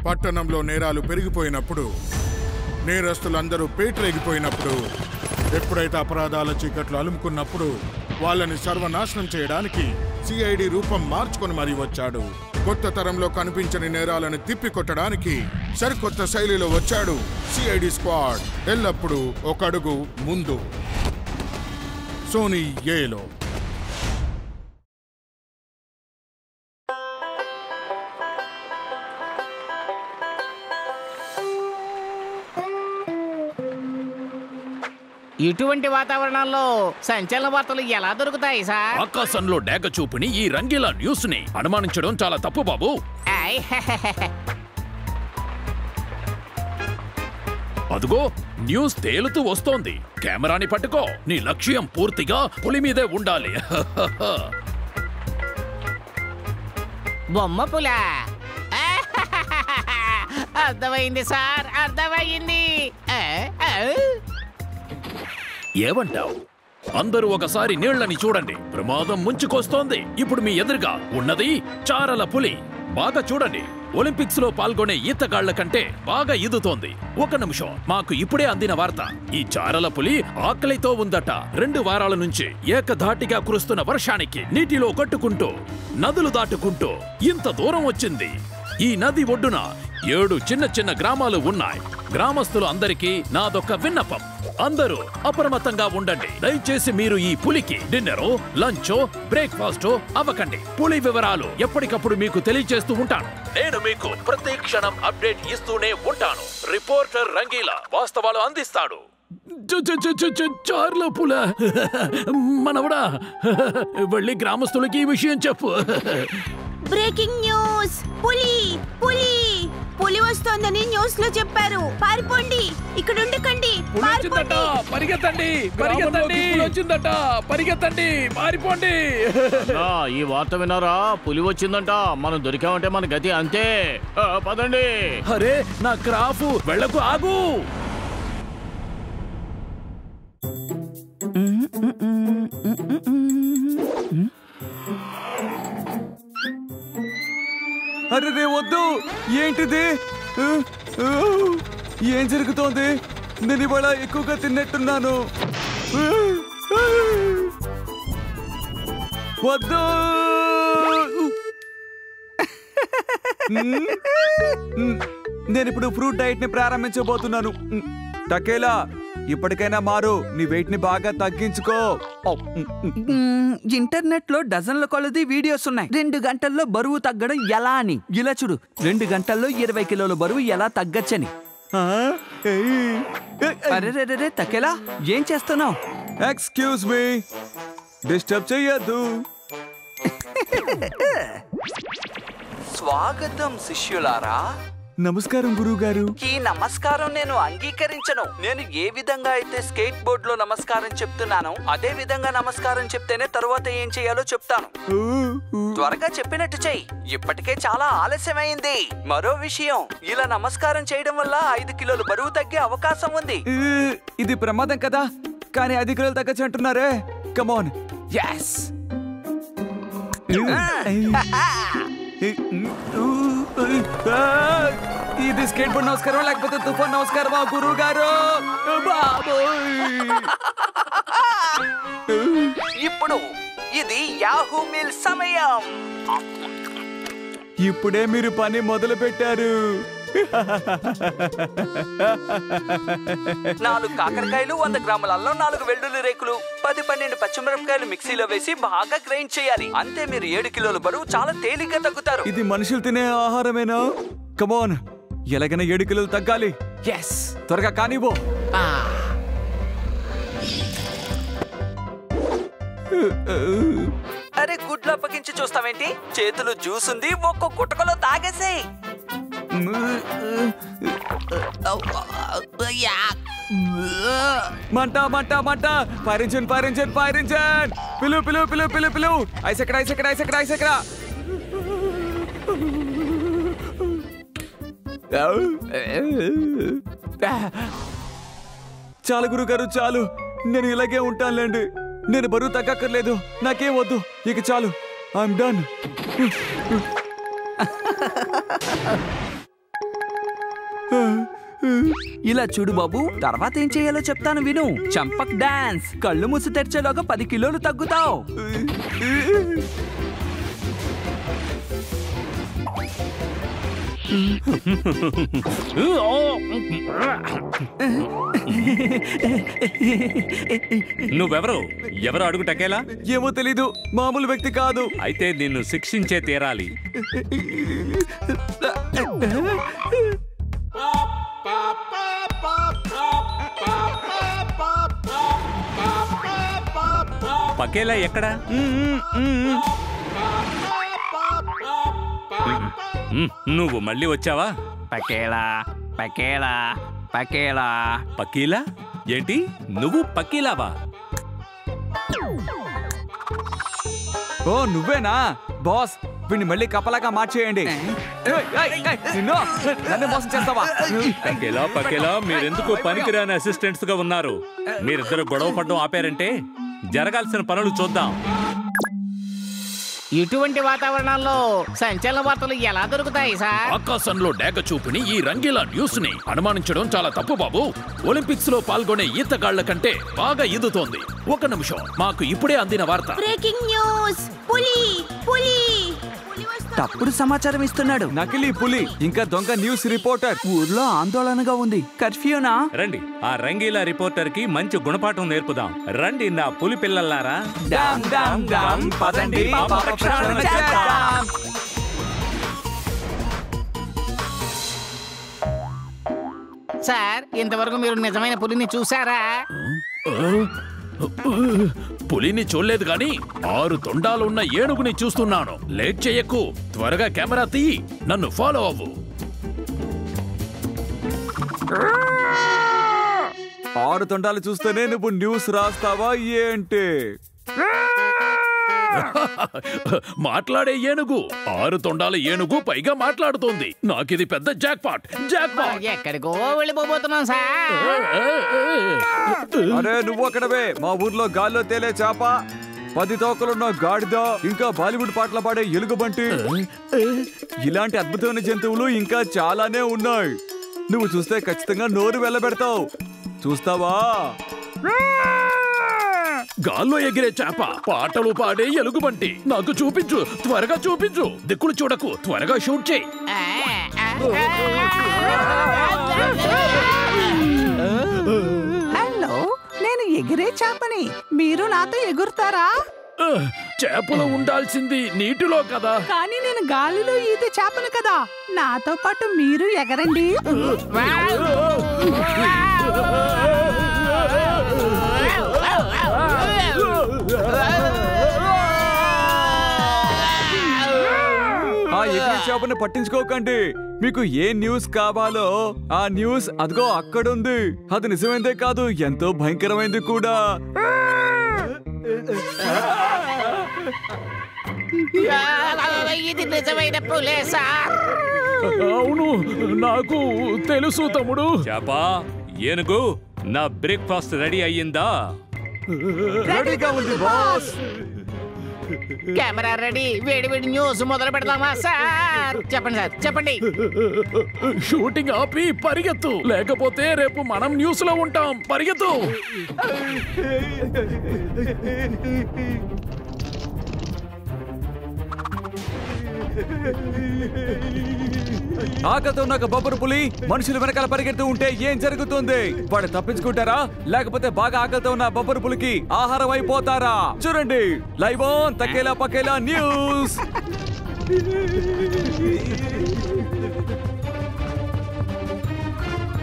పట్టణంలో నేరాలు పెరిగిపోయినప్పుడు, నేరస్తులందరూ పేటరేగిపోయినప్పుడు, ఎప్పుడైతే అపరాధాల చీకట్లు అలుముకున్నప్పుడు వాళ్ళని సర్వనాశనం చేయడానికి సిఐడి రూపం మార్చుకొని మరీ వచ్చాడు. కొత్త తరంలో కనిపించని నేరాలను తిప్పికొట్టడానికి సరికొత్త శైలిలో వచ్చాడు సిఐడి స్క్వాడ్. ఎల్లప్పుడూ ఒక అడుగు ముందు. సోనీ ఏలో. ఇటువంటి వాతావరణంలో సంచలన వార్తలు ఎలా దొరుకుతాయి సార్? ఆకాశంలో డేగ చూపుని ఈ రంగీలా న్యూస్ ని అనుమానించడం చాలా తప్పు బాబు. అదుగో న్యూస్ తేలుతూ వస్తోంది. కెమెరాని పట్టుకో. నీ లక్ష్యం పూర్తిగా పులి మీదే ఉండాలి. బొమ్మ పులా? అర్థమైంది సార్, అర్థమైంది. ఏమంటావు? అందరూ ఒకసారి నీళ్లని చూడండి. ప్రమాదం ముంచుకొస్తోంది. ఇప్పుడు మీ ఎదురుగా ఉన్నది చారల పులి. బాగా చూడండి. ఒలింపిక్స్ లో పాల్గొనే ఈతగాళ్ల కంటే బాగా ఈదుతోంది. ఒక నిమిషం, మాకు ఇప్పుడే అందిన వార్త. ఈ చారల పులి ఆకలితో ఉందట. 2 వారాల నుంచి ఏకధాటిగా కురుస్తున్న వర్షానికి నీటిలో కొట్టుకుంటూ, నదులు దాటుకుంటూ ఇంత దూరం వచ్చింది. ఈ నది ఒడ్డున 7 చిన్న చిన్న గ్రామాలు ఉన్నాయి. గ్రామస్తులు అందరికీ నాదొక్క విన్నపం. అందరూ అప్రమత్తంగా ఉండండి. దయచేసి మీరు ఈ పులికి డిన్నరో, లంచో, బ్రేక్ఫాస్టో అవ్వకండి. పులి వివరాలు ఎప్పటికప్పుడు మీకు తెలియజేస్తూ ఉంటాను. నేను మీకు ప్రతి క్షణం అప్డేట్ ఇస్తూనే ఉంటాను. రిపోర్టర్ రంగీలా వాస్తవాలు అందిస్తాడు. చార్ల పుల మనవడా, వెళ్ళి గ్రామస్తులకి ఈ విషయం చెప్పు. Breaking news! పులి పులి పులి వస్తోందని న్యూస్ లో చెప్పారు. పారిపోండి, ఇక్కడ ఉండకండి. పరిగెత్తండి, పరిగెత్తండి, పారిపోండి. ఈ వార్త విన్నారా? పులి వచ్చిందంట. మనం దొరికామంటే మన గతి అంతే. పదండి. అరే నా క్రాఫ్, వెళ్ళకు, ఆగు. అరే వద్దు. ఏంటిది? ఏం జరుగుతోంది? నేను ఇవాళ ఎక్కువగా తిన్నట్టున్నాను. వద్దు. నేను ఇప్పుడు ఫ్రూట్ డైట్ ని ప్రారంభించబోతున్నాను. టకేలా, ఇప్పటికైనా మారు. నీ వెయిట్ ని బాగా తగ్గించుకో. ఇంటర్నెట్ లో డజన్ల కొలది వీడియోస్ ఉన్నాయి. 2 గంటల్లో బరువు తగ్గడం ఎలా అని. ఇలా చూడు, 2 గంటల్లో 20 కిలోల బరువు ఎలా తగ్గచ్చని. అరే తకేలా, ఏం చేస్తున్నావు? ఎక్స్క్యూజ్ మీ, డిస్టర్బ్ చెయ్యొద్దు. స్వాగతం శిష్యులారా. నమస్కారం గురువు గారు. ఈ నమస్కారం నేను అంగీకరించను. నేను ఏ విధంగా అయితే స్కేట్ బోర్డ్ లో నమస్కారం చెప్తున్నానో అదే విధంగా నమస్కారం చెప్తేనే తరువాత ఏం చేయాలో చెప్తాను. త్వరగా చెప్పినట్టు చెయ్యి. ఇప్పటికే చాలా ఆలస్యమైంది. మరో విషయం, ఇలా నమస్కారం చేయడం వల్ల 5 కిలోలు బరువు తగ్గే అవకాశం ఉంది. ఇది ప్రమాదం కదా, కానీ 5 కిలోలు తగ్గచ్చు అంటున్నారే. కమాన్. yes. ఇది స్కేట్ బోర్డ్ నమస్కారం లేకపోతే తుఫాన్ నమస్కారమా గురువు గారు? ఇప్పుడు ఇది యాహూ మీల్ సమయం. ఇప్పుడే మీరు పని మొదలు పెట్టారు. 4 కాకరకాయలు, 100 గ్రాముల అల్లం, 4 వెల్లుల్లి రేకులు, 10-12 పచ్చిమిరపకాయలు మిక్సీలో వేసి బాగా గ్రైండ్ చేయాలి. అంతే, మీరు 7 కిలోల బరువు చాలా తేలిగ్గా తగ్గుతారు. ఇది మనుషులు తినే ఆహారమేనా? కమోన్, ఎలాగైనా 7 కిలోలు తగ్గాలి. ఎస్, త్వరగా కానివ్వు. అరే, గుడ్లు అప్పగించి చూస్తావేంటి? చేతులు జ్యూస్ ఉంది, ఒక్క గుట్టకలో తాగేసేయ్. మంట మంట మంట! ఫైరించండి, ఫైరించండి, ఫైరించండి! పిలు పిలు పిలు పిలు పిలు! ఐస్ ఎక్కడ, ఐస్ ఎక్కడ, ఐస్ ఎక్కడ, ఐస్ ఎక్కడ? చాలు గురుగారు, చాలు. నేను ఇలాగే ఉంటానులేండి. నేను బరువు తగ్గక్కర్లేదు. నాకేం వద్దు. ఇక చాలు. I'm done. ఇలా చూడు బాబు, తర్వాత ఏం చేయాలో చెప్తాను విను. చంపక్ డాన్స్. కళ్ళు మూసి తెరిచేలోగా 10 కిలోలు తగ్గుతావు. నువ్వెవరు? ఎవరు అడుగు టకేలా? ఏమో తెలీదు, మామూలు వ్యక్తి కాదు. అయితే నిన్ను శిక్షించే తీరాలి. పకేలా ఎక్కడా? నువ్వు మళ్ళీ వచ్చావా? పకేలా పకేలా పకేలా. పకీలా? ఏంటి నువ్వు పకీలావా? ఓ నువ్వేనా బాస్? వీడిని మళ్ళీ కప్పలాగా మార్చేయండి. నిన్ను నన్ను మోసం చేస్తావా? పకేలా పకేలా, మీరెందుకు పనికిరాని అసిస్టెంట్స్ గా ఉన్నారు? మీరిద్దరు గొడవ పడడం ఆపారంటే జరగాల్సిన పనులు చూద్దాం. ఇటువంటి వాతావరణంలో సంచలన వార్తలు ఎలా దొరుకుతాయి సార్? ఆకాశంలో డేగ చూపుని ఈ రంగీలా న్యూస్ ని అనుమానించడం చాలా తప్పు బాబు. ఒలింపిక్స్ లో పాల్గొనే ఈతగాళ్ల కంటే బాగా ఈదుతోంది. ఒక నిమిషం, మాకు ఇప్పుడే అందిన వార్త. Breaking news! పులి పులి తప్పుడు సమాచారం ఇస్తున్నాడు. నకిలీ పులి ఇంకా దొంగ న్యూస్ రిపోర్టర్. ఊర్లో ఆందోళనగా ఉంది. కర్ఫ్యూనా? రండి, ఆ రంగీలా రిపోర్టర్ కి మంచి గుణపాఠం నేర్పుదాం. రండి నా పులి పిల్లల్లారా. డామ్ డామ్ డామ్, పదండి పాప ప్రక్షాళన చేద్దాం. సార్, ఇంతవరకు మీరు నిజమైన పులిని చూసారా? పులిని చూడలేదు గాని 6 తొండాలున్న ఏనుగుని చూస్తున్నాను. లేట్ చేయకు, త్వరగా కెమెరా తీయి, నన్ను ఫాలో అవ్వు. 6 తొండాలు చూస్తేనే నువ్వు న్యూస్ రాస్తావా ఏంటి? మాట్లాడే ఏనుగు, 6 తొండాల ఏనుగు, పైగా మాట్లాడుతోంది. నాకిది పెద్ద జాక్ పాట్. ఎక్కడికో వెళ్ళిపోబోతున్నాం సార్. అరే నువ్వు అక్కడవే, మా ఊర్లో గాల్లో తేలే చేప, 10 తోకలున్న గాడిద, ఇంకా బాలీవుడ్ పాటలు పాడే ఎలుగుబంటి, ఇలాంటి అద్భుతమైన జంతువులు ఇంకా చాలానే ఉన్నాయి. నువ్వు చూస్తే ఖచ్చితంగా నోరు వెళ్ళబెడతావు. చూస్తావా? గాల్లో ఎగిరే చేప, పాటలు పాడే ఎలుగుబంటి, నాకు చూపించు, త్వరగా చూపించు. దిక్కులు చూడకు, త్వరగా షూట్ చేయి. హలో, నేను ఎగిరే చేపని. మీరు నాతో ఎగురుతారా? చేపలు ఉండాల్సింది నీటిలో కదా. కానీ నేను గాలిలో ఈదే చేపను కదా. నాతో పాటు మీరు ఎగరండి. ఆ ఎగిరే చేపను పట్టించుకోకండి. మీకు ఏ న్యూస్ కావాలో ఆ న్యూస్ అదిగో అక్కడుంది. అది నిజమైందే కాదు, ఎంతో భయంకరమైంది కూడా. ఇది నిజమైన పులే సార్. అవును, నాకు తెలుసు తమ్ముడు. చేపా, ఏనుగు, నా బ్రేక్ఫాస్ట్ రెడీ అయ్యిందా? రెడీగా ఉంది బాస్. Camera ready. వేడి వేడి న్యూస్ మొదలు పెడదామా సార్? చెప్పండి సార్, చెప్పండి. షూటింగ్ ఆపి పరిగెత్తు, లేకపోతే రేపు మనం న్యూస్ లో ఉంటాం. పరిగెత్తు. ఆకలితో ఉన్న బొబ్బరు పులి మనుషులు వెనకాల పరిగెడుతూ ఉంటే ఏం జరుగుతుంది? వాడు తప్పించుకుంటారా, లేకపోతే బాగా ఆకలితో ఉన్న బొబ్బరు పులికి ఆహారం అయిపోతారా? చూడండి, లైవ్ ఆన్ తకేలా పకేలా న్యూస్.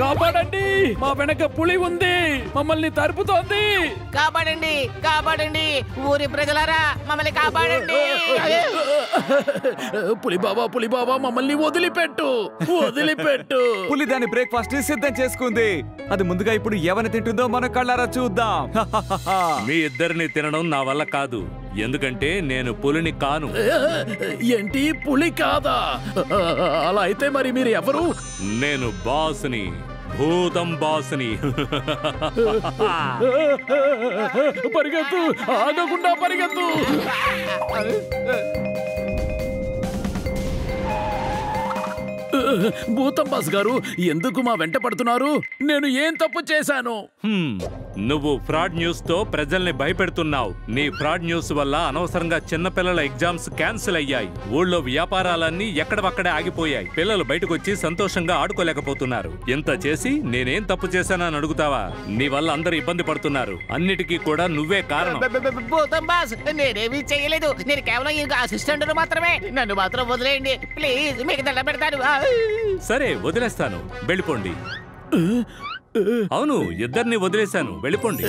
కాపాడండి, మా వెనక పులి ఉంది, మమ్మల్ని తరుపుతోంది. కాపాడండి, కాపాడండి, ఊరి ప్రజలారా మమ్మల్ని కాపాడండి. పులి బాబా మమ్మల్ని వదిలిపెట్టు, వదిలిపెట్టు. పులి దాని బ్రేక్ఫాస్ట్ సిద్ధం చేసుకుంది. అది ముందుగా ఇప్పుడు ఎవరిని తింటుందో మన కళ్ళారా చూద్దాం. మీ ఇద్దరిని తినడం నా వల్ల కాదు, ఎందుకంటే నేను పులిని కాను. ఏంటి, పులి కాదా? అలా అయితే మరి మీరు ఎవరు? నేను బాస్ని, భూతం బాస్ని. పరిగెత్తు, ఆగకుండా పరిగెత్తు. భూతం బాస్ గారు ఎందుకు మా వెంట పడుతున్నారు? నేను ఏం తప్పు చేశాను? నువ్వు ఫ్రాడ్ న్యూస్ తో ప్రజల్ని భయపెడుతున్నావు. నీ ఫ్రాడ్ న్యూస్ వల్ల అనవసరంగా చిన్నపిల్లల ఎగ్జామ్స్ క్యాన్సిల్ అయ్యాయి. ఊళ్ళో వ్యాపారాలన్నీ ఎక్కడవక్కడే ఆగిపోయాయి. పిల్లలు బయటకు వచ్చి సంతోషంగా ఆడుకోలేకపోతున్నారు. ఇంత చేసి నేనేం తప్పు చేశానని అడుగుతావా? నీ వల్ల అందరూ ఇబ్బంది పడుతున్నారు. అన్నిటికీ కూడా నువ్వే కారణం. భూతం బాస్, నేనేమీ చేయలేదు. నేను కేవలం ఇంకా అసిస్టెంట్ మాత్రమే. నన్ను మాత్రం వదిలేయండి ప్లీజ్, మీకు దండ పెడతాను. సరే వదిలేస్తాను, వెళ్ళిపోండి. అవును, ఇద్దరిని వదిలేశాను, వెళ్ళిపోండి.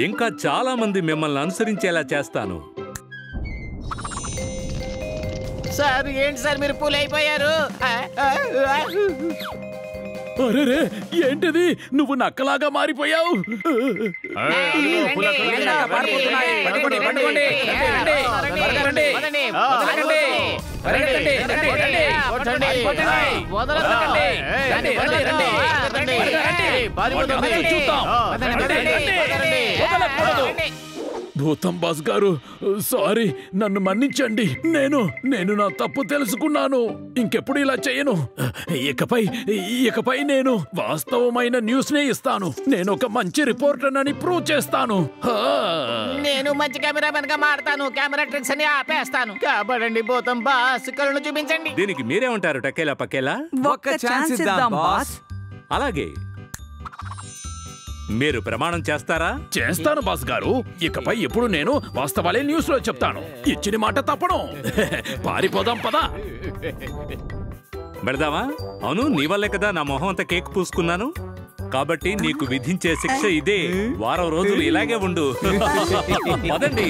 ఇంకా చాలా మంది మిమ్మల్ని అనుసరించేలా చేస్తాను. సార్ ఏంటి సార్ మీరు పూల్ అయిపోయారు? అరే ఏంటిది? నువ్వు నక్కలాగా మారిపోయావు. భూతం బాస్ గారు, సారీ, నన్ను మన్నించండి. నేను నా తప్పు తెలుసుకున్నాను. ఇంకెప్పుడు ఇలా చేయను. ఇకపై నేను వాస్తవమైన న్యూస్ నే ఇస్తాను. నేను ఒక మంచి రిపోర్టర్ అని ప్రూవ్ చేస్తాను. నేను మంచి కెమెరామెన్ గా మారతాను. కెమెరా ట్రిక్స్ అని ఆపేస్తాను. కాబడండి భూతం బాస్, కళ్ళను చూపించండి. దీనికి మీరేమంటారు టకేలా పకేలా? ఒక్క ఛాన్స్ ఇద్దాం బాస్. అలాగే, మీరు ప్రమాణం చేస్తారా? చేస్తాను బాస్ గారు. ఇకపై ఎప్పుడు నేను వాస్తవాలే న్యూస్ లో చెప్తాను. ఇచ్చిన మాట తప్పను. పారిపోదాం పదా. పెడదామా? అవును, నీ వల్లే కదా నా మొహం అంతా కేక్ పూసుకున్నాను. కాబట్టి నీకు విధించే శిక్ష ఇదే. వారం రోజులు ఇలాగే ఉండు. పదండి.